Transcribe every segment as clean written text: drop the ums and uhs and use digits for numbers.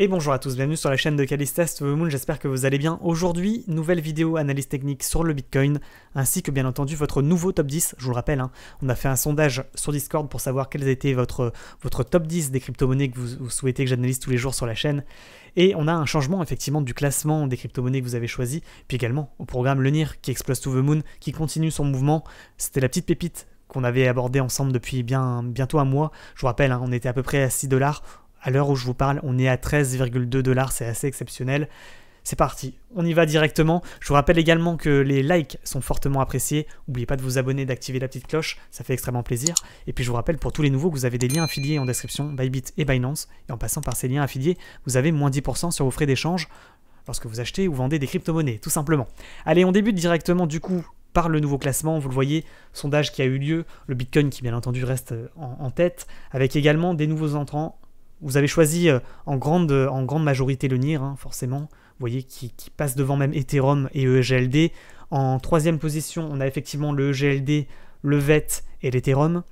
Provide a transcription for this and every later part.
Et bonjour à tous, bienvenue sur la chaîne de Calistast Moon, j'espère que vous allez bien. Aujourd'hui, nouvelle vidéo analyse technique sur le Bitcoin, ainsi que bien entendu votre nouveau top 10. Je vous le rappelle, on a fait un sondage sur Discord pour savoir quels étaient votre top 10 des crypto-monnaies que vous souhaitez que j'analyse tous les jours sur la chaîne. Et on a un changement effectivement du classement des crypto-monnaies que vous avez choisi, puis également au programme le NIR qui explose to the moon, qui continue son mouvement. C'était la petite pépite qu'on avait abordée ensemble depuis bientôt un mois. Je vous rappelle, on était à peu près à 6 $. À l'heure où je vous parle, on est à 13,2 $, c'est assez exceptionnel. C'est parti, on y va directement. Je vous rappelle également que les likes sont fortement appréciés. N'oubliez pas de vous abonner, d'activer la petite cloche, ça fait extrêmement plaisir. Et puis je vous rappelle pour tous les nouveaux que vous avez des liens affiliés en description, Bybit et Binance. Et en passant par ces liens affiliés, vous avez moins 10% sur vos frais d'échange lorsque vous achetez ou vendez des crypto-monnaies, tout simplement. Allez, on débute directement du coup par le nouveau classement. Vous le voyez, sondage qui a eu lieu, le Bitcoin qui bien entendu reste en tête, avec également des nouveaux entrants. Vous avez choisi en grande majorité le NIR, forcément. Vous voyez, qui passe devant même Ethereum et EGLD. En troisième position, on a effectivement le EGLD, le VET et l'Ethereum.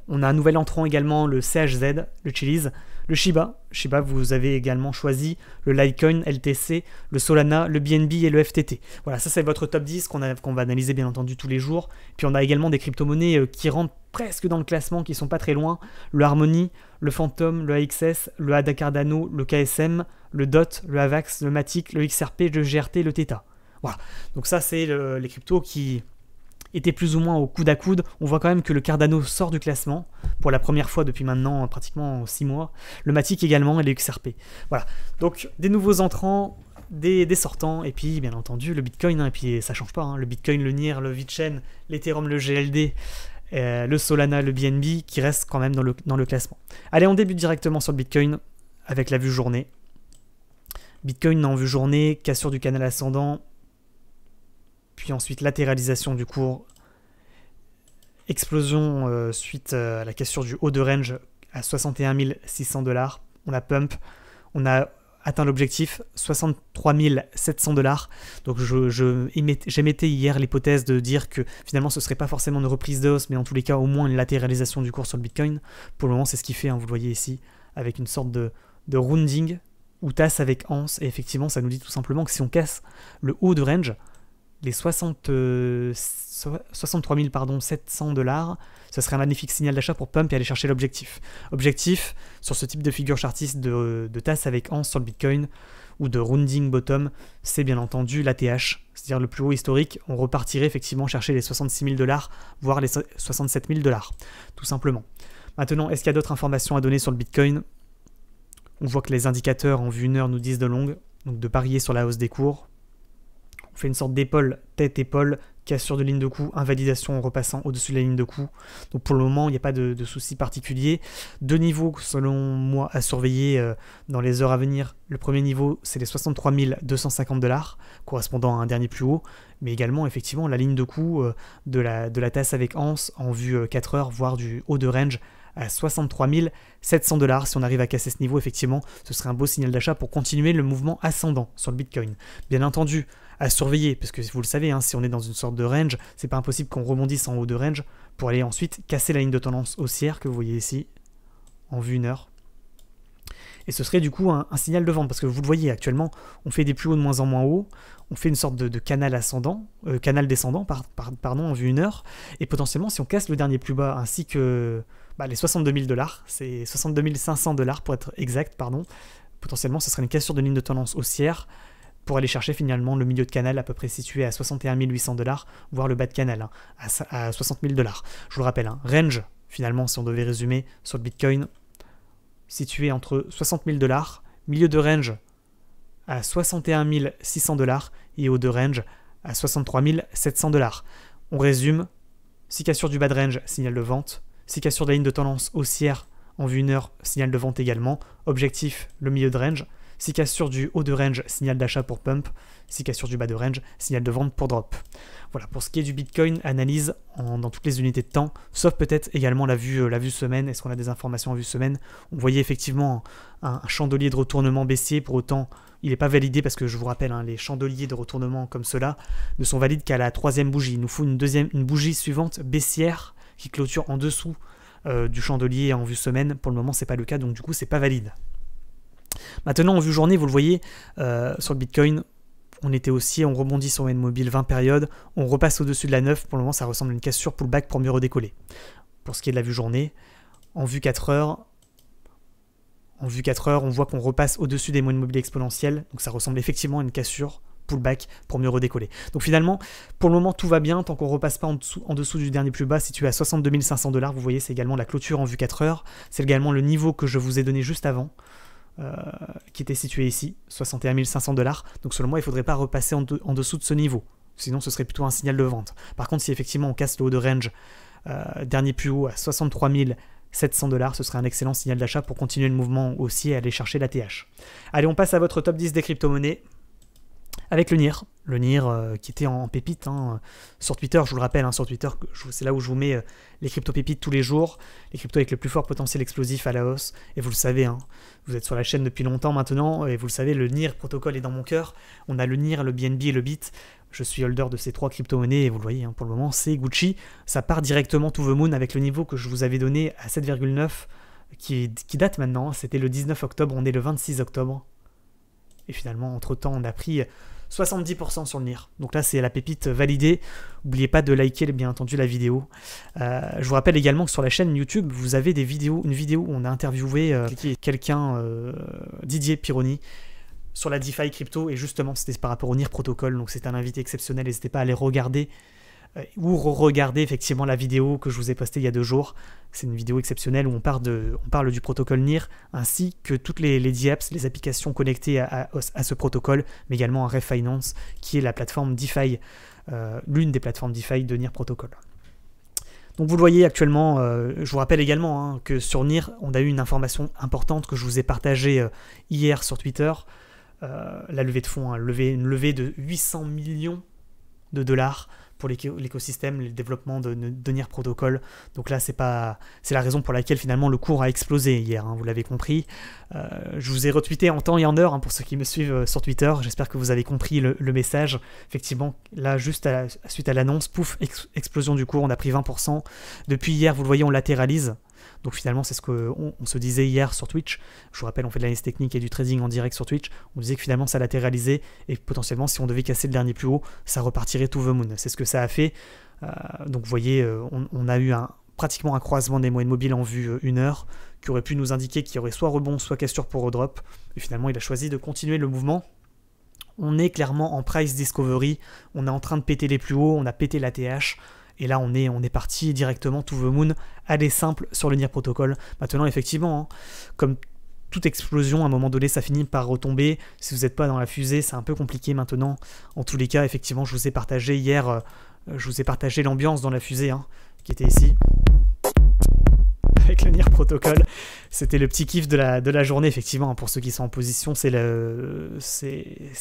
On a un nouvel entrant également, le CHZ, le Chiliz, le Shiba. Shiba, vous avez également choisi le Litecoin, LTC, le Solana, le BNB et le FTT. Voilà, ça c'est votre top 10 qu'on va analyser bien entendu tous les jours. Puis on a également des crypto-monnaies qui rentrent presque dans le classement, qui sont pas très loin. Le Harmony, le Phantom, le AXS, le ADA Cardano, le KSM, le DOT, le AVAX, le Matic, le XRP, le GRT, le Theta. Voilà, donc ça c'est les cryptos qui étaient plus ou moins au coude à coude. On voit quand même que le Cardano sort du classement pour la première fois depuis maintenant pratiquement 6 mois. Le Matic également et le XRP. Voilà, donc des nouveaux entrants, des sortants, et puis bien entendu le Bitcoin, et puis ça change pas, le Bitcoin, le NIR, le VeChain, l'Ethereum, le GLD, le Solana, le BNB qui restent quand même dans le classement. Allez, on débute directement sur le Bitcoin avec la vue journée. Bitcoin en vue journée, cassure du canal ascendant, puis ensuite latéralisation du cours, explosion suite à la cassure du haut de range à 61 600 $. On a pump, on a atteint l'objectif 63 700 $. Donc j'émettais hier l'hypothèse de dire que finalement ce serait pas forcément une reprise de hausse, mais en tous les cas au moins une latéralisation du cours sur le Bitcoin. Pour le moment c'est ce qu'il fait, vous le voyez ici, avec une sorte de rounding ou tasse avec anse, et effectivement ça nous dit tout simplement que si on casse le haut de range, les 63 700 $, ce serait un magnifique signal d'achat pour pump et aller chercher l'objectif. Objectif, sur ce type de figure chartiste de tasse avec anse sur le Bitcoin, ou de rounding bottom, c'est bien entendu l'ATH, c'est-à-dire le plus haut historique. On repartirait effectivement chercher les 66 000 $, voire les 67 000 $, tout simplement. Maintenant, est-ce qu'il y a d'autres informations à donner sur le Bitcoin? On voit que les indicateurs en vue 1 heure nous disent de longue, donc de parier sur la hausse des cours. On fait une sorte d'épaule, tête-épaule, cassure de ligne de coup, invalidation en repassant au-dessus de la ligne de coup. Donc pour le moment, il n'y a pas de souci particulier. Deux niveaux, selon moi, à surveiller dans les heures à venir. Le premier niveau, c'est les 63 250 $, correspondant à un dernier plus haut. Mais également, effectivement, la ligne de coup de la tasse avec anse en vue 4 heures, voire du haut de range à 63 700 $. Si on arrive à casser ce niveau, effectivement, ce serait un beau signal d'achat pour continuer le mouvement ascendant sur le Bitcoin. Bien entendu, à surveiller, parce que vous le savez, si on est dans une sorte de range, c'est pas impossible qu'on rebondisse en haut de range pour aller ensuite casser la ligne de tendance haussière que vous voyez ici, en vue 1 heure. Et ce serait du coup un signal de vente, parce que vous le voyez actuellement, on fait des plus hauts de moins en moins hauts, on fait une sorte de canal ascendant, canal descendant, pardon, en vue 1 heure, et potentiellement si on casse le dernier plus bas, ainsi que les 62 000 $, c'est 62 500 $ pour être exact, potentiellement ce serait une cassure de ligne de tendance haussière, pour aller chercher finalement le milieu de canal à peu près situé à 61 800 $, voire le bas de canal à 60 000 $. Je vous le rappelle, range, finalement, si on devait résumer sur le Bitcoin, situé entre 60 000 $, milieu de range à 61 600 $, et haut de range à 63 700 $. On résume, si cassure du bas de range, signal de vente, si cassure de la ligne de tendance haussière en vue 1 heure, signal de vente également, objectif, le milieu de range, si cassure du haut de range, signal d'achat pour pump. Si cassure du bas de range, signal de vente pour drop. Voilà, pour ce qui est du Bitcoin, analyse dans toutes les unités de temps, sauf peut-être également la vue semaine. Est-ce qu'on a des informations en vue semaine? On voyait effectivement un chandelier de retournement baissier, pour autant il n'est pas validé parce que je vous rappelle, les chandeliers de retournement comme cela ne sont valides qu'à la troisième bougie. Il nous faut une bougie suivante baissière qui clôture en dessous du chandelier en vue semaine. Pour le moment, c'est pas le cas, donc du coup, c'est pas valide. Maintenant, en vue journée, vous le voyez, sur le Bitcoin, on rebondit sur une mobile 20 périodes, on repasse au-dessus de la 9, pour le moment ça ressemble à une cassure pullback pour mieux redécoller. Pour ce qui est de la vue journée, en vue 4 heures, on voit qu'on repasse au-dessus des moyennes mobiles exponentielles, donc ça ressemble effectivement à une cassure pullback pour mieux redécoller. Donc finalement, pour le moment tout va bien, tant qu'on ne repasse pas en dessous du dernier plus bas, situé à 62 500 $, vous voyez c'est également la clôture en vue 4 heures, c'est également le niveau que je vous ai donné juste avant, qui était situé ici, 61 500 $. Donc selon moi, il ne faudrait pas repasser en dessous de ce niveau. Sinon, ce serait plutôt un signal de vente. Par contre, si effectivement on casse le haut de range, dernier plus haut à 63 700 $, ce serait un excellent signal d'achat pour continuer le mouvement aussi et aller chercher la TH. Allez, on passe à votre top 10 des crypto-monnaies. Avec le NIR. Le NIR qui était en pépite sur Twitter, je vous le rappelle, sur Twitter, c'est là où je vous mets les crypto-pépites tous les jours, les cryptos avec le plus fort potentiel explosif à la hausse, et vous le savez, vous êtes sur la chaîne depuis longtemps maintenant, et vous le savez, le NIR protocole est dans mon cœur, on a le NIR, le BNB et le BIT, je suis holder de ces 3 crypto-monnaies, et vous le voyez, pour le moment, c'est Gucci, ça part directement to the moon avec le niveau que je vous avais donné à 7,9, qui date maintenant, c'était le 19 octobre, on est le 26 octobre, et finalement, entre-temps, on a pris 70% sur le NIR. Donc là, c'est la pépite validée. N'oubliez pas de liker, bien entendu, la vidéo. Je vous rappelle également que sur la chaîne YouTube, vous avez une vidéo où on a interviewé quelqu'un, Didier Pironi, sur la DeFi crypto. Et justement, c'était par rapport au NIR protocole. Donc c'est un invité exceptionnel. N'hésitez pas à aller regarder ou re-regarder effectivement la vidéo que je vous ai postée il y a 2 jours. C'est une vidéo exceptionnelle où on parle du protocole NIR ainsi que toutes les DApps, les applications connectées à ce protocole, mais également à Refinance qui est la plateforme DeFi, l'une des plateformes DeFi de NIR protocole. Donc vous le voyez actuellement, je vous rappelle également que sur NIR, on a eu une information importante que je vous ai partagée hier sur Twitter, la levée de fonds, une levée de 800 millions de dollars pour l'écosystème, le développement de NIR Protocol. Donc là, c'est la raison pour laquelle finalement le cours a explosé hier, vous l'avez compris. Je vous ai retweeté en temps et en heure pour ceux qui me suivent sur Twitter. J'espère que vous avez compris le message. Effectivement, là, juste suite à l'annonce, pouf, explosion du cours, on a pris 20%. Depuis hier, vous le voyez, on latéralise. Donc finalement, c'est ce qu'on se disait hier sur Twitch. Je vous rappelle, on fait de l'analyse technique et du trading en direct sur Twitch. On disait que finalement, ça latéralisait et potentiellement, si on devait casser le dernier plus haut, ça repartirait to the moon. C'est ce que ça a fait. Donc vous voyez, on a eu pratiquement un croisement des moyennes mobiles en vue 1 heure qui aurait pu nous indiquer qu'il y aurait soit rebond, soit cassure pour redrop. Et finalement, il a choisi de continuer le mouvement. On est clairement en price discovery. On est en train de péter les plus hauts. On a pété la TH. Et là, on est parti directement to the moon, aller simple sur le NIR protocole. Maintenant, effectivement, comme toute explosion, à un moment donné, ça finit par retomber. Si vous n'êtes pas dans la fusée, c'est un peu compliqué maintenant. En tous les cas, effectivement, je vous ai partagé hier, l'ambiance dans la fusée, qui était ici. Avec le NIR protocole, c'était le petit kiff de la journée, effectivement. Pour ceux qui sont en position, c'est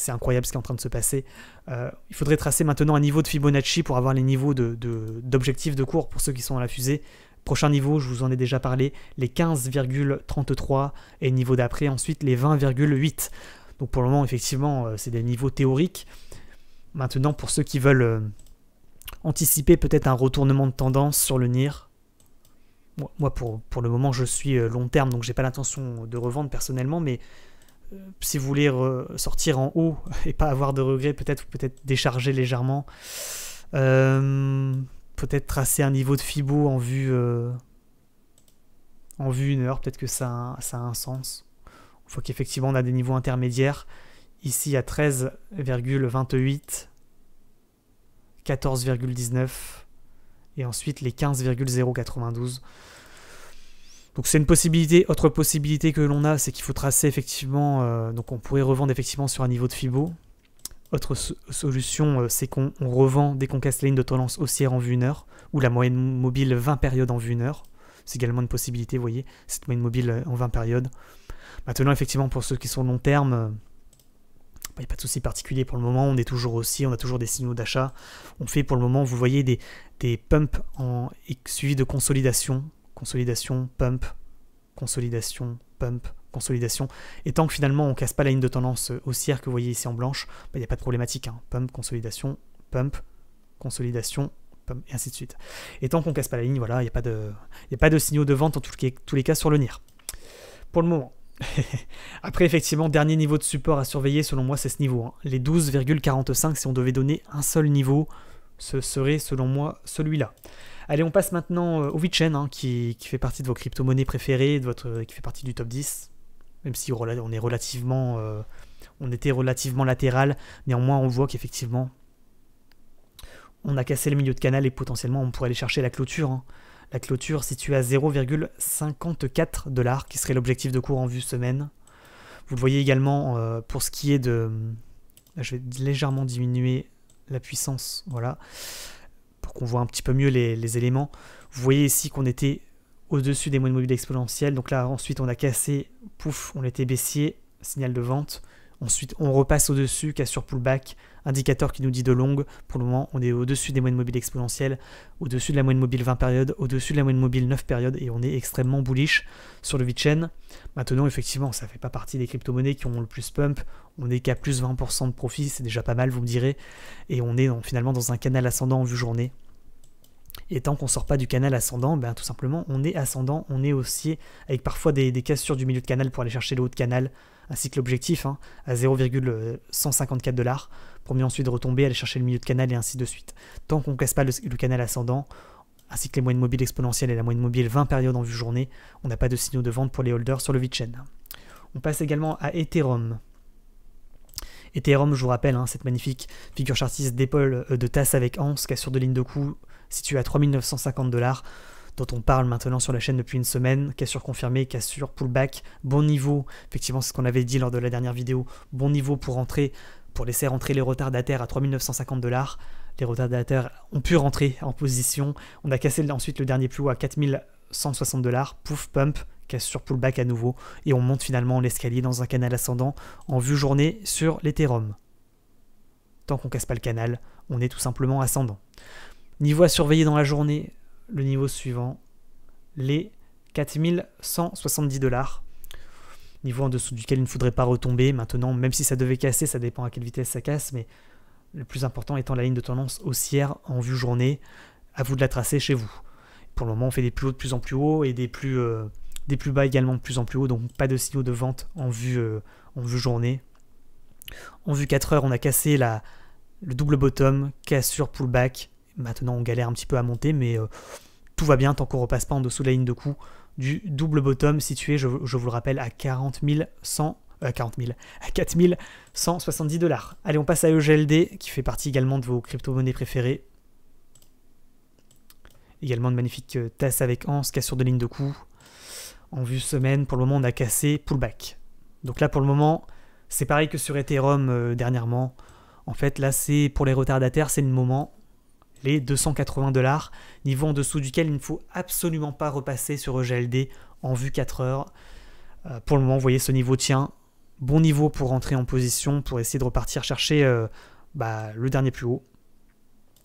incroyable ce qui est en train de se passer. Il faudrait tracer maintenant un niveau de Fibonacci pour avoir les niveaux d'objectifs de cours pour ceux qui sont dans la fusée. Prochain niveau, je vous en ai déjà parlé, les 15,33 et le niveau d'après, ensuite les 20,8. Donc pour le moment, effectivement, c'est des niveaux théoriques. Maintenant, pour ceux qui veulent anticiper peut-être un retournement de tendance sur le NIR, moi, pour le moment, je suis long terme, donc j'ai pas l'intention de revendre personnellement, mais si vous voulez sortir en haut et pas avoir de regrets, peut-être décharger légèrement, peut-être tracer un niveau de Fibo en vue 1 heure, peut-être que ça a un sens. Il faut qu'effectivement on a des niveaux intermédiaires, ici à 13,28, 14,19, et ensuite les 15,092. Donc c'est une possibilité. Autre possibilité que l'on a, c'est qu'il faut tracer effectivement, donc on pourrait revendre effectivement sur un niveau de Fibo. Autre solution, c'est qu'on revend dès qu'on casse la ligne de tendance haussière en vue 1 heure, ou la moyenne mobile 20 périodes en vue 1 heure. C'est également une possibilité, vous voyez, cette moyenne mobile en 20 périodes. Maintenant, effectivement, pour ceux qui sont long terme, il n'y a pas de souci particulier pour le moment, on est toujours aussi, on a toujours des signaux d'achat. On fait pour le moment, vous voyez, des pumps suivis de consolidation, pump, consolidation, pump, consolidation. Et tant que finalement on ne casse pas la ligne de tendance haussière que vous voyez ici en blanche, il n'y a pas de problématique. Pump, consolidation, pump, consolidation, pump, et ainsi de suite. Et tant qu'on ne casse pas la ligne, voilà, il n'y a pas de signaux de vente en tous les cas sur le NIR. Pour le moment. Après, effectivement, dernier niveau de support à surveiller, selon moi, c'est ce niveau. Hein. Les 12,45, si on devait donner un seul niveau, ce serait, selon moi, celui-là. Allez, on passe maintenant au VeChain, hein, qui fait partie de vos crypto-monnaies préférées, qui fait partie du top 10. Même si on est relativement... on était relativement latéral, néanmoins, on voit qu'effectivement, on a cassé le milieu de canal et potentiellement, on pourrait aller chercher la clôture. Hein. La clôture située à 0,54$, qui serait l'objectif de cours en vue semaine. Vous le voyez également pour ce qui est de... Là, je vais légèrement diminuer la puissance, voilà, pour qu'on voit un petit peu mieux les éléments. Vous voyez ici qu'on était au-dessus des moyennes mobiles exponentielles. Donc là, ensuite, on a cassé, pouf, on était baissier, signal de vente. Ensuite, on repasse au-dessus, cassure pullback, indicateur qui nous dit de longue. Pour le moment, on est au-dessus des moyennes mobiles exponentielles, au-dessus de la moyenne mobile 20 périodes, au-dessus de la moyenne mobile 9 périodes, et on est extrêmement bullish sur le VeChain. Maintenant, effectivement, ça ne fait pas partie des crypto-monnaies qui ont le plus pump. On est qu'à plus 20% de profit, c'est déjà pas mal, vous me direz. Et on est finalement dans un canal ascendant en vue journée. Et tant qu'on ne sort pas du canal ascendant, ben, tout simplement, on est ascendant, on est haussier, avec parfois des cassures du milieu de canal pour aller chercher le haut de canal, ainsi que l'objectif, hein, à 0,154$, pour mieux ensuite retomber, aller chercher le milieu de canal et ainsi de suite. Tant qu'on ne casse pas le canal ascendant, ainsi que les moyennes mobiles exponentielles et la moyenne mobile 20 périodes en vue journée, on n'a pas de signaux de vente pour les holders sur le VeChain. On passe également à Ethereum. Ethereum, je vous rappelle, hein, cette magnifique figure chartiste d'épaule de tasse avec anse, cassure de ligne de coup, située à 3950$, dont on parle maintenant sur la chaîne depuis une semaine, cassure confirmée, cassure pullback, bon niveau, effectivement c'est ce qu'on avait dit lors de la dernière vidéo, bon niveau pour laisser rentrer les retardataires à 3950$, les retardataires ont pu rentrer en position, on a cassé ensuite le dernier plus haut à 4160$, pouf pump, cassure pullback à nouveau, et on monte finalement l'escalier dans un canal ascendant en vue journée sur l'Ethereum. Tant qu'on casse pas le canal, on est tout simplement ascendant. Niveau à surveiller dans la journée, le niveau suivant, les 4170$. Niveau en dessous duquel il ne faudrait pas retomber. Maintenant, même si ça devait casser, ça dépend à quelle vitesse ça casse, mais le plus important étant la ligne de tendance haussière en vue journée. À vous de la tracer chez vous. Pour le moment, on fait des plus hauts de plus en plus hauts et des plus bas également de plus en plus hauts, donc pas de signaux de vente en vue journée. En vue 4 heures, on a cassé le double bottom, cassure pullback. Maintenant, on galère un petit peu à monter, mais tout va bien tant qu'on ne repasse pas en dessous de la ligne de coup du double bottom situé, je vous le rappelle, à 4170$. Allez, on passe à EGLD, qui fait partie également de vos crypto-monnaies préférées. Également de magnifiques tasses avec anse, cassure de ligne de coup. En vue semaine, pour le moment, on a cassé pullback. Donc là, pour le moment, c'est pareil que sur Ethereum dernièrement. En fait, là, c'est pour les retardataires, c'est le moment. Les 280$, niveau en dessous duquel il ne faut absolument pas repasser sur EGLD en vue 4 heures. Pour le moment, vous voyez, ce niveau tient. Bon niveau pour rentrer en position, pour essayer de repartir chercher le dernier plus haut.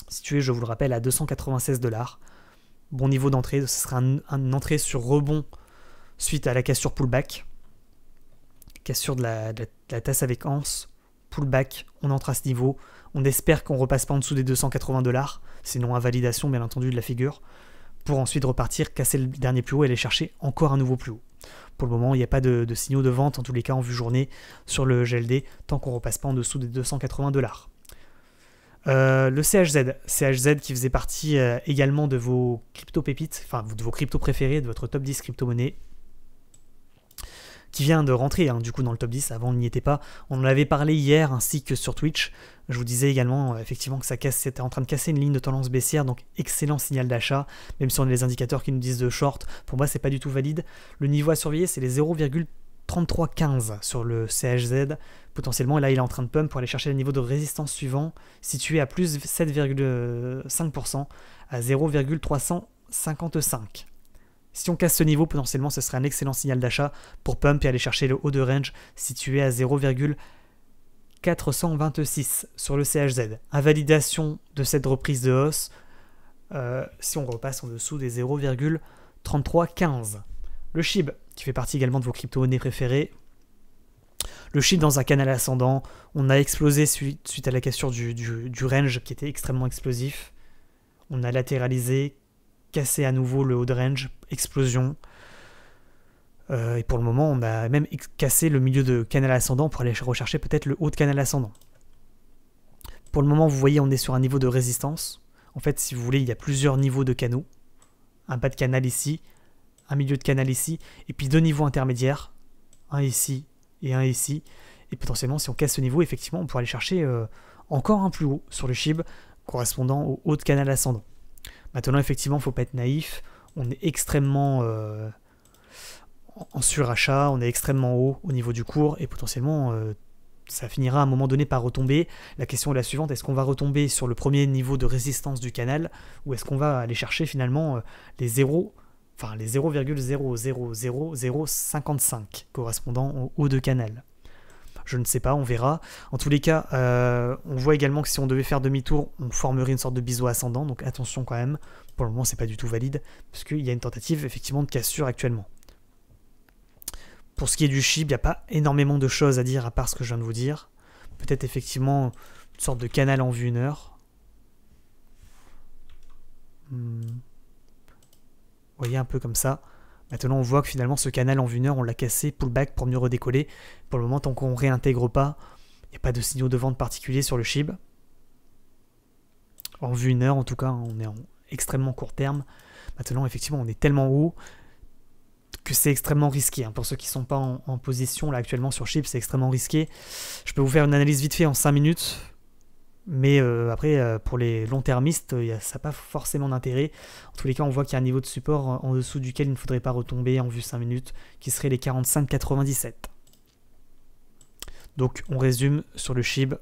Situé, je vous le rappelle, à 296$. Bon niveau d'entrée, ce sera une entrée sur rebond suite à la cassure pullback. Cassure de la tasse avec anse. Pullback, on entre à ce niveau. On espère qu'on ne repasse pas en dessous des 280$, sinon invalidation bien entendu de la figure, pour ensuite repartir, casser le dernier plus haut et aller chercher encore un nouveau plus haut. Pour le moment, il n'y a pas de signaux de vente, en tous les cas en vue journée, sur le GLD, tant qu'on ne repasse pas en dessous des 280$. Le CHZ qui faisait partie également de vos crypto-pépites, enfin de vos cryptos préférés, de votre top 10 crypto-monnaies, qui vient de rentrer du coup dans le top 10, avant on n'y était pas. On en avait parlé hier ainsi que sur Twitch. Je vous disais également effectivement que c'était en train de casser une ligne de tendance baissière, donc excellent signal d'achat, même si on a les indicateurs qui nous disent de short, pour moi c'est pas du tout valide. Le niveau à surveiller c'est les 0,3315 sur le CHZ, potentiellement, et là il est en train de pump pour aller chercher le niveau de résistance suivant, situé à plus 7,5% à 0,355. Si on casse ce niveau, potentiellement, ce serait un excellent signal d'achat pour pump et aller chercher le haut de range situé à 0,426 sur le CHZ. Invalidation de cette reprise de hausse si on repasse en dessous des 0,3315. Le SHIB, qui fait partie également de vos crypto-monnaies préférées. Le SHIB dans un canal ascendant, on a explosé suite à la cassure du range qui était extrêmement explosif. On a latéralisé, cassé à nouveau le haut de range, explosion. Et pour le moment, on a même cassé le milieu de canal ascendant pour aller rechercher peut-être le haut de canal ascendant. Pour le moment, vous voyez, on est sur un niveau de résistance. En fait, si vous voulez, il y a plusieurs niveaux de canaux. Un bas de canal ici, un milieu de canal ici, et puis 2 niveaux intermédiaires, un ici et un ici. Et potentiellement, si on casse ce niveau, effectivement, on pourra aller chercher encore un plus haut sur le SHIB, correspondant au haut de canal ascendant. Maintenant, effectivement, il ne faut pas être naïf. On est extrêmement en surachat, on est extrêmement haut au niveau du cours, et potentiellement, ça finira à un moment donné par retomber. La question est la suivante, est-ce qu'on va retomber sur le premier niveau de résistance du canal, ou est-ce qu'on va aller chercher finalement les 0,000055 correspondant au haut de canal? Je ne sais pas, on verra. En tous les cas, on voit également que si on devait faire demi-tour, on formerait une sorte de biseau ascendant, donc attention quand même. Pour le moment, c'est pas du tout valide, parce qu'il y a une tentative effectivement de cassure actuellement. Pour ce qui est du SHIB, il n'y a pas énormément de choses à dire à part ce que je viens de vous dire. Peut-être effectivement une sorte de canal en vue 1 heure. Vous voyez, un peu comme ça. Maintenant, on voit que finalement, ce canal en vue 1 heure, on l'a cassé, pullback pour mieux redécoller. Pour le moment, tant qu'on ne réintègre pas, il n'y a pas de signaux de vente particuliers sur le SHIB. En vue 1 heure, en tout cas, on est en extrêmement court terme. Maintenant, effectivement, on est tellement haut que c'est extrêmement risqué. Pour ceux qui ne sont pas en position là actuellement sur SHIB, c'est extrêmement risqué. Je peux vous faire une analyse vite fait en 5 minutes. Mais après, pour les long-termistes, ça n'a pas forcément d'intérêt. En tous les cas, on voit qu'il y a un niveau de support en dessous duquel il ne faudrait pas retomber en vue 5 minutes, qui serait les 45,97. Donc, on résume sur le SHIB.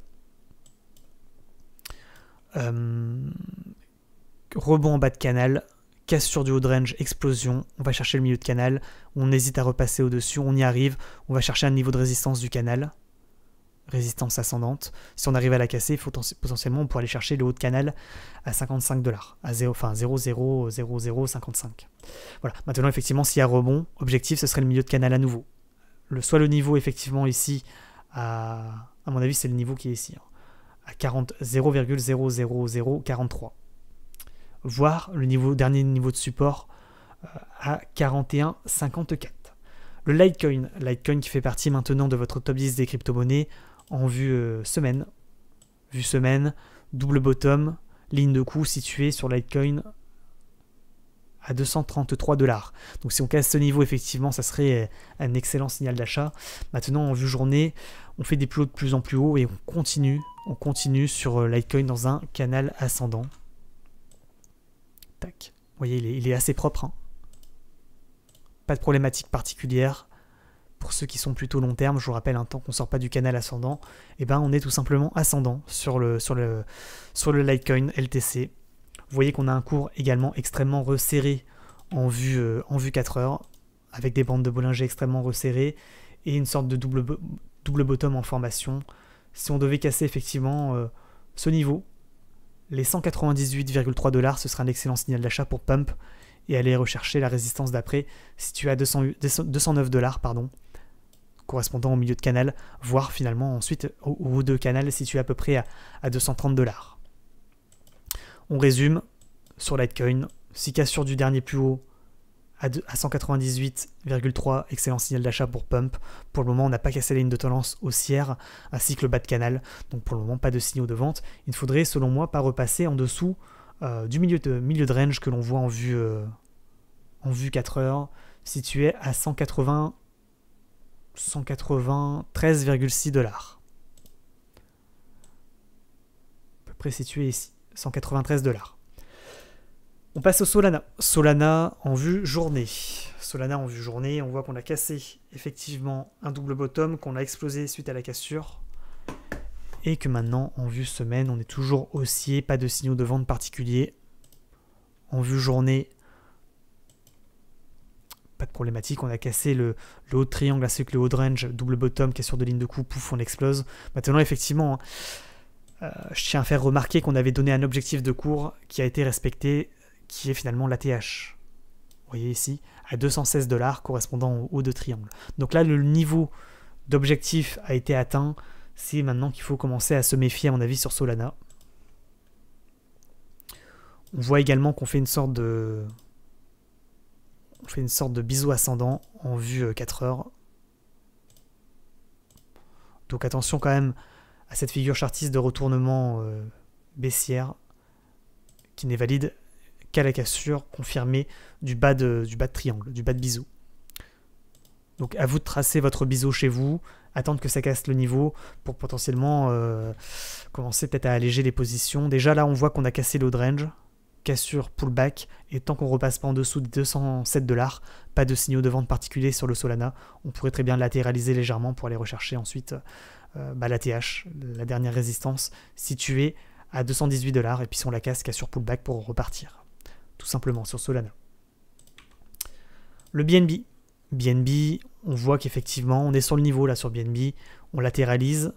Rebond en bas de canal, cassure du haut de range, explosion. On va chercher le milieu de canal. On hésite à repasser au-dessus, on y arrive. On va chercher un niveau de résistance du canal. Résistance ascendante. Si on arrive à la casser, potentiellement on pourrait aller chercher le haut de canal à 55 $, à 0,000055. Voilà. Maintenant, effectivement, s'il y a rebond, objectif, ce serait le milieu de canal à nouveau. Soit le niveau, effectivement, ici, à mon avis, c'est le niveau qui est ici, à 0,00043. Voire le dernier niveau de support à 41,54. Le Litecoin qui fait partie maintenant de votre top 10 des crypto-monnaies en vue semaine. Vue semaine, double bottom, ligne de coup située sur Litecoin à 233 $. Donc si on casse ce niveau, effectivement, ça serait un excellent signal d'achat. Maintenant, en vue journée, on fait des plus hauts de plus en plus haut et on continue sur Litecoin dans un canal ascendant. Tac. Vous voyez, il est assez propre. Pas de problématique particulière. Pour ceux qui sont plutôt long terme, je vous rappelle, tant qu'on ne sort pas du canal ascendant, on est tout simplement ascendant sur le Litecoin LTC. Vous voyez qu'on a un cours également extrêmement resserré en vue 4 heures, avec des bandes de Bollinger extrêmement resserrées et une sorte de double bottom en formation. Si on devait casser effectivement ce niveau, les 198,3 $, ce sera un excellent signal d'achat pour pump et aller rechercher la résistance d'après située à 209 $, correspondant au milieu de canal, voire finalement ensuite au haut de canal situé à peu près à 230 $. On résume sur Litecoin, si cassure du dernier plus haut à 198,3, excellent signal d'achat pour pump. Pour le moment, on n'a pas cassé la ligne de tendance haussière ainsi que le bas de canal, donc pour le moment pas de signaux de vente. Il ne faudrait selon moi pas repasser en dessous du milieu de range que l'on voit en vue 4 heures, situé à 193,6 $. À peu près situé ici, 193 $. On passe au Solana. Solana en vue journée. On voit qu'on a cassé effectivement un double bottom, qu'on a explosé suite à la cassure. Et que maintenant, en vue semaine, on est toujours haussier, pas de signaux de vente particuliers. En vue journée, pas de problématique, on a cassé le haut de triangle ainsi que le haut de range, double bottom, cassure de ligne de coup, pouf, on explose. Maintenant, effectivement, je tiens à faire remarquer qu'on avait donné un objectif de cours qui a été respecté, qui est finalement l'ATH. Vous voyez ici, à 216 $, correspondant au haut de triangle. Donc là, le niveau d'objectif a été atteint. C'est maintenant qu'il faut commencer à se méfier, à mon avis, sur Solana. On voit également qu'on fait une sorte de... On fait une sorte de biseau ascendant en vue 4 heures. Donc attention quand même à cette figure chartiste de retournement baissière qui n'est valide qu'à la cassure confirmée du bas de triangle, du bas de biseau. Donc à vous de tracer votre biseau chez vous, attendre que ça casse le niveau pour potentiellement commencer peut-être à alléger les positions. Déjà là on voit qu'on a cassé le haut de range, cassure, pullback, et tant qu'on repasse pas en dessous des 207$, pas de signaux de vente particuliers sur le Solana, on pourrait très bien latéraliser légèrement pour aller rechercher ensuite la TH, la dernière résistance, située à 218$, et puis si on la casse, cassure, pullback pour repartir, tout simplement sur Solana. Le BNB. BNB, on voit qu'effectivement, on est sur le niveau là sur BNB, on latéralise,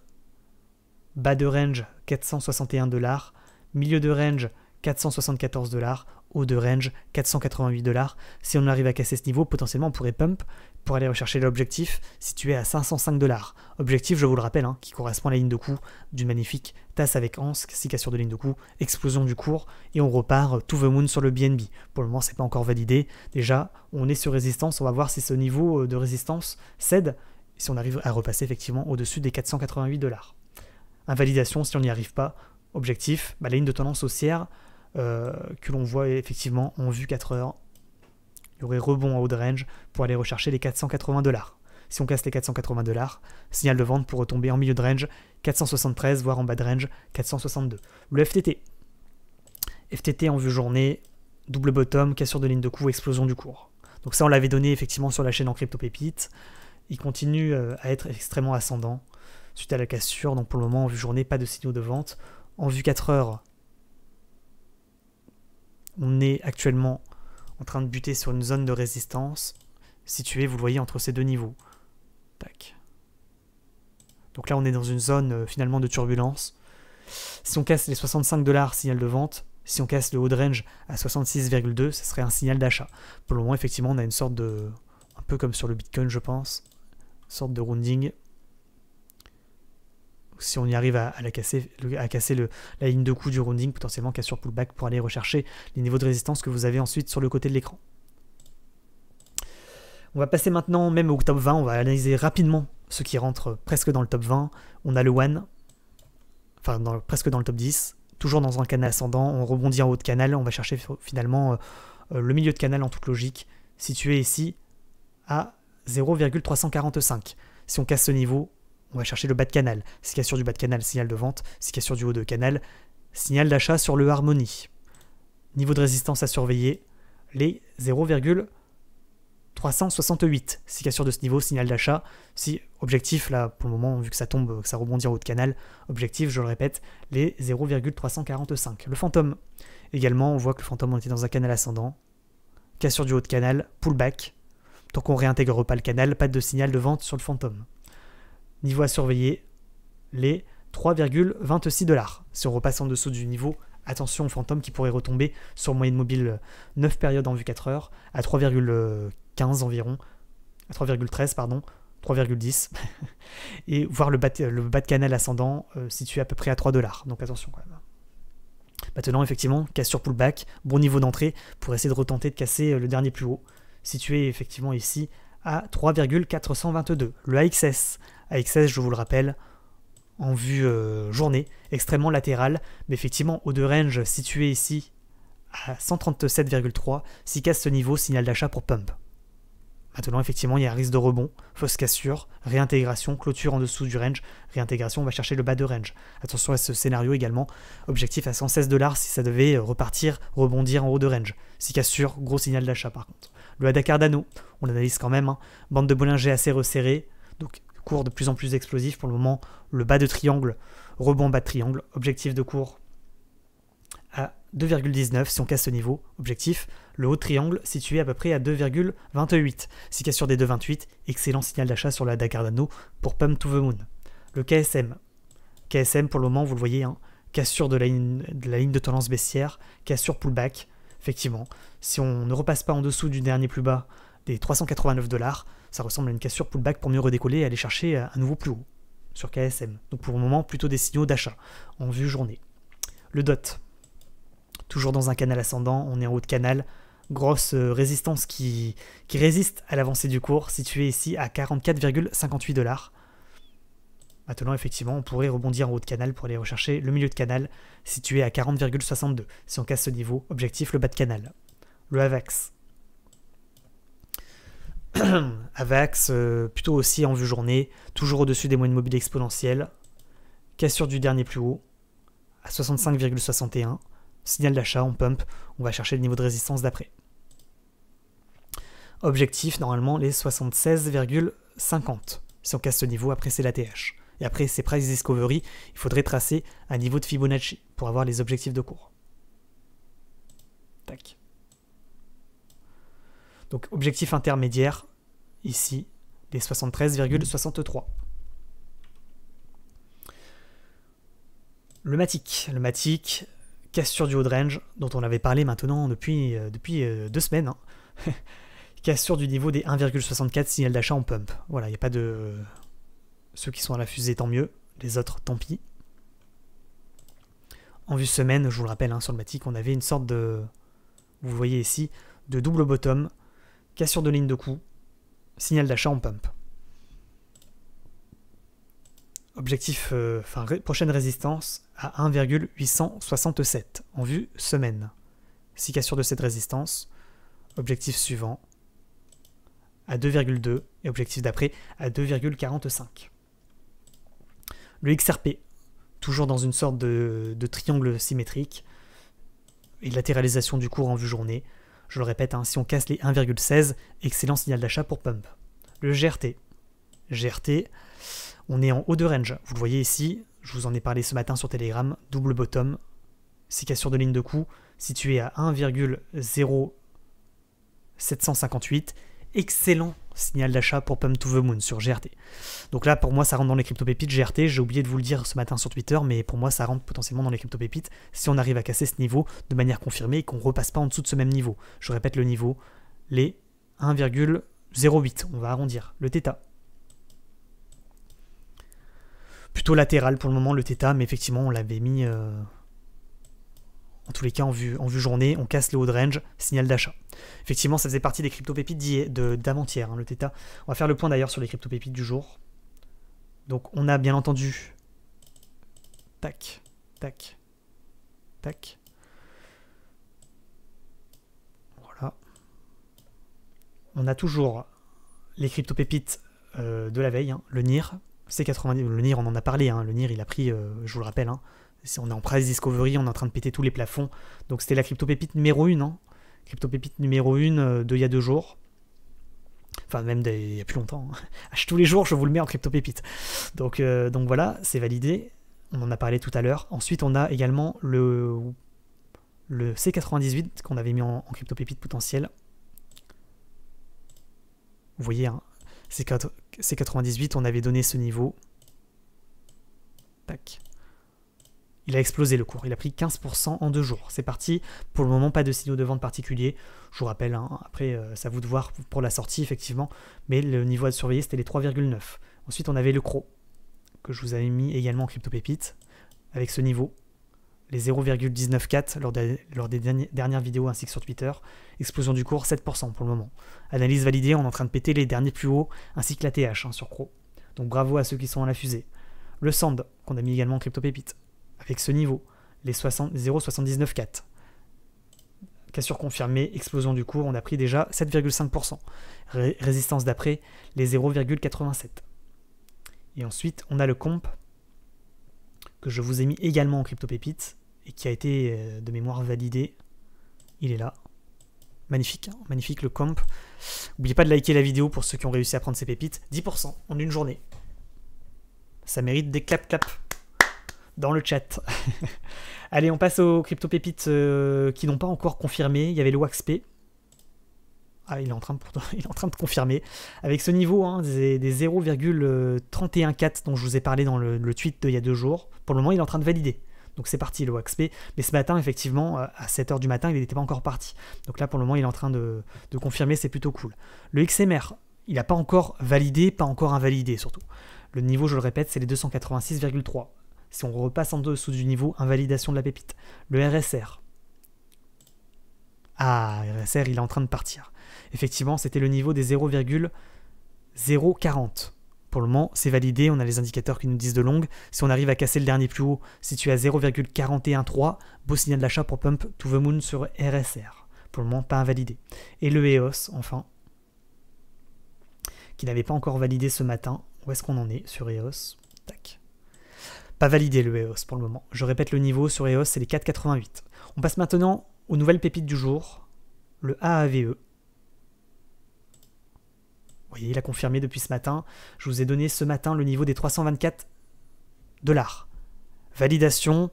bas de range 461$, milieu de range 474$, haut de range 488$. Si on arrive à casser ce niveau, potentiellement on pourrait pump pour aller rechercher l'objectif situé à 505$. Objectif, je vous le rappelle, hein, qui correspond à la ligne de coup d'une magnifique tasse avec anse, 6 cassures de ligne de coup, explosion du cours, et on repart to the moon sur le BNB. Pour le moment, c'est pas encore validé. Déjà, on est sur résistance, on va voir si ce niveau de résistance cède, si on arrive à repasser effectivement au-dessus des 488$. Invalidation si on n'y arrive pas. Objectif, la ligne de tendance haussière que l'on voit effectivement en vue 4 heures. Il y aurait rebond en haut de range pour aller rechercher les 480$. Si on casse les 480$, signal de vente pour retomber en milieu de range 473, voire en bas de range 462. Le FTT. FTT en vue journée, double bottom, cassure de ligne de coup, explosion du cours. Donc ça on l'avait donné effectivement sur la chaîne en crypto pépite. Il continue à être extrêmement ascendant suite à la cassure. Donc pour le moment en vue journée, pas de signaux de vente. En vue 4 heures, on est actuellement en train de buter sur une zone de résistance située, vous le voyez, entre ces deux niveaux. Tac. Donc là, on est dans une zone finalement de turbulence. Si on casse les 65$, signal de vente. Si on casse le haut de range à 66,2, ce serait un signal d'achat. Pour le moment, effectivement, on a une sorte de... un peu comme sur le Bitcoin, je pense. Une sorte de rounding. Si on y arrive à casser la ligne de coup du rounding, potentiellement cassure pullback pour aller rechercher les niveaux de résistance que vous avez ensuite sur le côté de l'écran. On va passer maintenant même au top 20, on va analyser rapidement ceux qui rentrent presque dans le top 20. On a le One, enfin presque dans le top 10, toujours dans un canal ascendant, on rebondit en haut de canal, on va chercher finalement le milieu de canal en toute logique, situé ici à 0,345. Si on casse ce niveau, on va chercher le bas de canal. Si cassure du bas de canal, signal de vente. Si cassure du haut de canal, signal d'achat sur le Harmony. Niveau de résistance à surveiller, les 0,368. Si cassure de ce niveau, signal d'achat. Si objectif, là, pour le moment, vu que ça tombe, que ça rebondit en haut de canal, objectif, je le répète, les 0,345. Le fantôme, également, on voit que le fantôme, on était dans un canal ascendant. Cassure du haut de canal, pullback. Tant qu'on réintègre pas le canal, pas de signal de vente sur le fantôme. Niveau à surveiller, les 3,26$. Si on repasse en dessous du niveau, attention au fantôme qui pourrait retomber sur moyenne mobile 9 périodes en vue 4 heures, à 3,15 environ, à 3,13 pardon, 3,10, et voir le bas de canal ascendant situé à peu près à 3$. Donc attention quand même. Maintenant effectivement, cassure pullback, bon niveau d'entrée pour essayer de retenter de casser le dernier plus haut, situé effectivement ici à 3,422. Le AXS. AXS, je vous le rappelle, en vue journée, extrêmement latéral, mais effectivement, haut de range situé ici à 137,3, s'il casse ce niveau, signal d'achat pour pump. Maintenant, effectivement, il y a un risque de rebond, fausse cassure, réintégration, clôture en dessous du range, réintégration, on va chercher le bas de range. Attention à ce scénario également, objectif à 116$ si ça devait repartir, rebondir en haut de range. Si cassure, gros signal d'achat par contre. Le ADA Cardano, on analyse quand même, hein. Bande de Bollinger assez resserrée, donc cours de plus en plus explosif. Pour le moment, le bas de triangle, rebond bas de triangle, objectif de cours à 2,19 si on casse ce niveau, objectif, le haut de triangle situé à peu près à 2,28. Si cassure des 2,28, excellent signal d'achat sur la ADA Cardano pour pump to the moon. Le KSM. KSM pour le moment, vous le voyez, hein, cassure de la ligne de tendance baissière, cassure pullback, effectivement. Si on ne repasse pas en dessous du dernier plus bas des 389$, ça ressemble à une cassure pullback pour mieux redécoller et aller chercher un nouveau plus haut sur KSM. Donc pour le moment, plutôt des signaux d'achat en vue journée. Le DOT, toujours dans un canal ascendant, on est en haut de canal, Grosse résistance qui résiste à l'avancée du cours, située ici à 44,58 $. Maintenant, effectivement, on pourrait rebondir en haut de canal pour aller rechercher le milieu de canal, situé à 40,62. Si on casse ce niveau, objectif le bas de canal. Le AVAX. AVAX, plutôt aussi en vue journée, toujours au-dessus des moyennes mobiles exponentielles. Cassure du dernier plus haut, à 65,61. Signal d'achat, on pump, on va chercher le niveau de résistance d'après. Objectif, normalement, les 76,50. Si on casse ce niveau, après c'est l'ATH. Et après, c'est Price Discovery, il faudrait tracer un niveau de Fibonacci pour avoir les objectifs de cours. Tac. Donc, objectif intermédiaire, ici, les 73,63. Le Matic, cassure du haut de range, dont on avait parlé maintenant depuis 2 semaines. Hein. Cassure du niveau des 1,64, signal d'achat en pump. Voilà, il n'y a pas de... Ceux qui sont à la fusée, tant mieux. Les autres, tant pis. En vue semaine, je vous le rappelle, hein, sur le Matic, on avait une sorte de... Vous voyez ici, de double bottom, cassure de ligne de coup, signal d'achat en pump. Objectif, prochaine résistance à 1,867 en vue semaine. 6 cassures de cette résistance. Objectif suivant à 2,2 et objectif d'après à 2,45. Le XRP, toujours dans une sorte de triangle symétrique et latéralisation du cours en vue journée. Je le répète, hein, si on casse les 1,16, excellent signal d'achat pour pump. Le GRT, on est en haut de range. Vous le voyez ici, je vous en ai parlé ce matin sur Telegram, double bottom, 6 cassures de ligne de coup, situé à 1,0758. Excellent signal d'achat pour Pump to the Moon sur GRT. Donc là, pour moi, ça rentre dans les crypto-pépites GRT. J'ai oublié de vous le dire ce matin sur Twitter, mais pour moi, ça rentre potentiellement dans les crypto-pépites si on arrive à casser ce niveau de manière confirmée et qu'on ne repasse pas en dessous de ce même niveau. Je répète le niveau, les 1,08. On va arrondir. Le Theta. Plutôt latéral pour le moment, le Theta, mais effectivement, on l'avait mis... En tous les cas, en vue journée, on casse les hauts de range, signal d'achat. Effectivement, ça faisait partie des crypto-pépites d'avant-hier, hein, le Theta. On va faire le point d'ailleurs sur les crypto-pépites du jour. Donc, on a bien entendu... Tac, tac, tac. Voilà. On a toujours les crypto-pépites de la veille, hein, le NIR. C90, le NIR, on en a parlé, hein, le NIR, il a pris, je vous le rappelle, hein, si on est en price discovery, on est en train de péter tous les plafonds. Donc c'était la crypto-pépite numéro 1. Hein. Crypto-pépite numéro 1 d'il y a 2 jours. Enfin, même il y a plus longtemps. Hein. Tous les jours, je vous le mets en crypto-pépite. Donc voilà, c'est validé. On en a parlé tout à l'heure. Ensuite, on a également le C98 qu'on avait mis en crypto-pépite potentiel. Vous voyez, hein, C98, on avait donné ce niveau. Tac. Il a explosé le cours, il a pris 15% en 2 jours. C'est parti, pour le moment pas de signaux de vente particulier. Je vous rappelle, hein, après c'est à vous de voir pour la sortie effectivement, mais le niveau à surveiller c'était les 3,9. Ensuite on avait le CRO, que je vous avais mis également en crypto-pépite, avec ce niveau, les 0,194 lors des dernières vidéos ainsi que sur Twitter. Explosion du cours, 7% pour le moment. Analyse validée, on est en train de péter les derniers plus hauts, ainsi que la TH hein, sur CRO. Donc bravo à ceux qui sont à la fusée. Le SAND, qu'on a mis également en crypto-pépite. Avec ce niveau, les 0,794. Cassure confirmée, explosion du cours, on a pris déjà 7,5%. Résistance d'après, les 0,87. Et ensuite, on a le comp, que je vous ai mis également en crypto-pépite, et qui a été de mémoire validé. Il est là. Magnifique, hein, magnifique le comp. N'oubliez pas de liker la vidéo pour ceux qui ont réussi à prendre ces pépites. 10% en une journée. Ça mérite des clap-clap dans le chat. Allez, on passe aux crypto-pépites qui n'ont pas encore confirmé. Il y avait le WaxP. Ah, il est en train de confirmer. Avec ce niveau hein, des 0,314 dont je vous ai parlé dans le tweet d'il y a 2 jours. Pour le moment, il est en train de valider. Donc c'est parti le WaxP. Mais ce matin, effectivement, à 7h du matin, il n'était pas encore parti. Donc là, pour le moment, il est en train de confirmer. C'est plutôt cool. Le XMR, il n'a pas encore validé, pas encore invalidé surtout. Le niveau, je le répète, c'est les 286,3. Si on repasse en dessous du niveau, invalidation de la pépite. Le RSR. Ah, RSR, il est en train de partir. Effectivement, c'était le niveau des 0,040. Pour le moment, c'est validé. On a les indicateurs qui nous disent de longue. Si on arrive à casser le dernier plus haut, situé à 0,413, beau signal d'achat pour Pump to the Moon sur RSR. Pour le moment, pas invalidé. Et le EOS, enfin, qui n'avait pas encore validé ce matin. Où est-ce qu'on en est sur EOS? Tac. Pas validé le EOS pour le moment. Je répète le niveau sur EOS, c'est les 4,88. On passe maintenant aux nouvelles pépites du jour. Le AAVE. Vous voyez, il a confirmé depuis ce matin. Je vous ai donné ce matin le niveau des 324 $. Validation.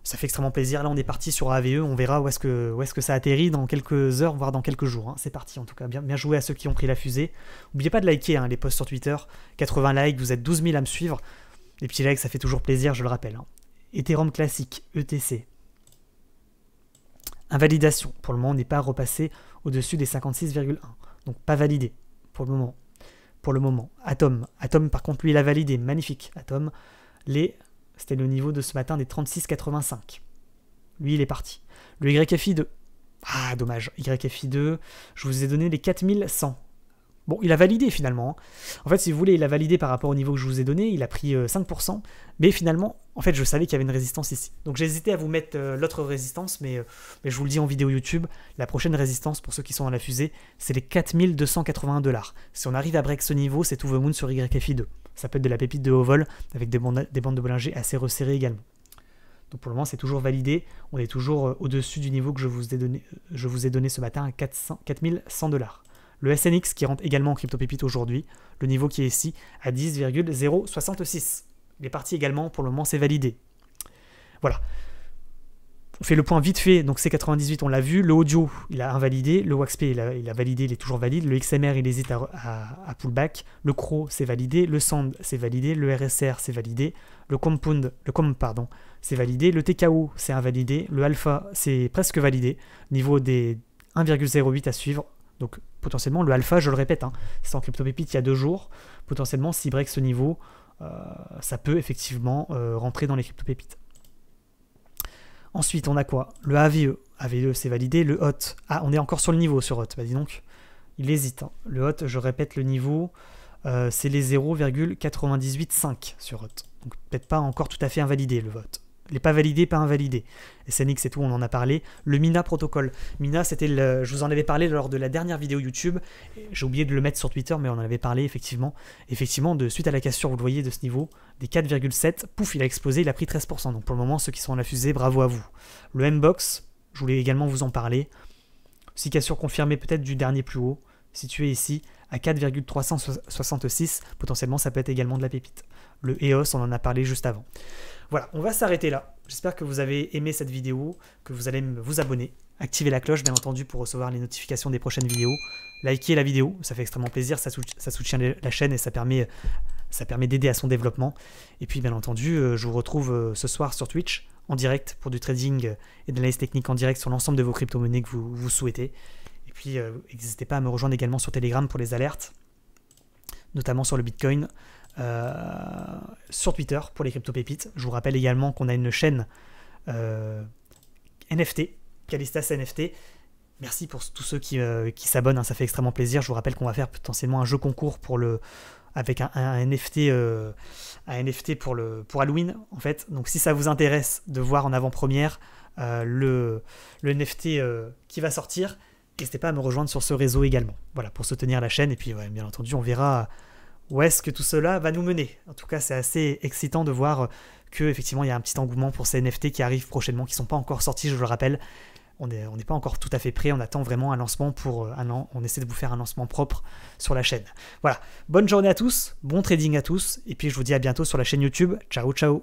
Ça fait extrêmement plaisir. Là, on est parti sur AAVE. On verra où est-ce que ça atterrit dans quelques heures, voire dans quelques jours. Hein. C'est parti, en tout cas. Bien joué à ceux qui ont pris la fusée. N'oubliez pas de liker les posts sur Twitter. 80 likes, vous êtes 12 000 à me suivre. Les petits likes, ça fait toujours plaisir, je le rappelle. Hein. Ethereum classique, ETC. Invalidation. Pour le moment, on n'est pas repassé au-dessus des 56,1. Donc, pas validé. Pour le moment. Atom, par contre, lui, il a validé. Magnifique. Atom. C'était le niveau de ce matin des 36,85. Lui, il est parti. Le YFI2. Ah, dommage. YFI2, je vous ai donné les 4100. Bon, il a validé finalement. En fait, si vous voulez, il a validé par rapport au niveau que je vous ai donné. Il a pris 5%. Mais finalement, en fait, je savais qu'il y avait une résistance ici. Donc, j'ai hésité à vous mettre l'autre résistance. Mais je vous le dis en vidéo YouTube. La prochaine résistance, pour ceux qui sont dans la fusée, c'est les 4281 $. Si on arrive à break ce niveau, c'est to the moon sur YFI2. Ça peut être de la pépite de haut vol avec des bandes de Bollinger assez resserrées également. Donc, pour le moment, c'est toujours validé. On est toujours au-dessus du niveau que je vous ai donné ce matin à 4100 $. Le SNX qui rentre également en crypto-pépite aujourd'hui, le niveau qui est ici à 10,066. Il est parti également, pour le moment c'est validé. Voilà. On fait le point vite fait, donc C98 on l'a vu, le audio il a invalidé, le WaxP il a validé, il est toujours valide, le XMR il hésite à pullback, le CRO c'est validé, le SAND c'est validé, le RSR c'est validé, le COMP c'est validé, le TKO c'est invalidé, le Alpha c'est presque validé, niveau des 1,08 à suivre. Donc potentiellement le alpha, je le répète, c'est en crypto-pépite il y a 2 jours, potentiellement s'il break ce niveau, ça peut effectivement rentrer dans les crypto-pépites. Ensuite on a quoi? Le AVE, AVE c'est validé, le HOT, ah on est encore sur le niveau sur HOT, bah dis donc, il hésite. Le HOT, je répète le niveau, c'est les 0,985 sur HOT, donc peut-être pas encore tout à fait invalidé le HOT. Il n'est pas validé, pas invalidé. SNX et tout, on en a parlé. Le Mina protocole. Mina, je vous en avais parlé lors de la dernière vidéo YouTube. J'ai oublié de le mettre sur Twitter, mais on en avait parlé effectivement. Effectivement, suite à la cassure, vous le voyez, de ce niveau, des 4,7, pouf, il a explosé, il a pris 13%. Donc pour le moment, ceux qui sont à la fusée, bravo à vous. Le M-Box, je voulais également vous en parler. Si cassure confirmée peut-être du dernier plus haut, situé ici à 4,366, potentiellement ça peut être également de la pépite. Le EOS, on en a parlé juste avant. Voilà, on va s'arrêter là. J'espère que vous avez aimé cette vidéo, que vous allez vous abonner, activer la cloche bien entendu pour recevoir les notifications des prochaines vidéos, likez la vidéo, ça fait extrêmement plaisir, ça soutient la chaîne et ça permet d'aider à son développement. Et puis bien entendu, je vous retrouve ce soir sur Twitch en direct pour du trading et de l'analyse technique en direct sur l'ensemble de vos crypto-monnaies que vous souhaitez. Et puis n'hésitez pas à me rejoindre également sur Telegram pour les alertes, notamment sur le Bitcoin. Sur Twitter pour les crypto-pépites. Je vous rappelle également qu'on a une chaîne NFT, Callistas NFT. Merci pour tous ceux qui s'abonnent, ça fait extrêmement plaisir. Je vous rappelle qu'on va faire potentiellement un jeu concours avec un NFT, pour Halloween en fait. Donc si ça vous intéresse de voir en avant-première le NFT qui va sortir, n'hésitez pas à me rejoindre sur ce réseau également. Voilà, pour soutenir la chaîne. Et puis bien entendu, on verra où est-ce que tout cela va nous mener. En tout cas, c'est assez excitant de voir qu'effectivement, il y a un petit engouement pour ces NFT qui arrivent prochainement, qui ne sont pas encore sortis, je le rappelle. On n'est pas encore tout à fait prêt, on attend vraiment un lancement pour un an. On essaie de vous faire un lancement propre sur la chaîne. Voilà, bonne journée à tous, bon trading à tous, et puis je vous dis à bientôt sur la chaîne YouTube. Ciao, ciao.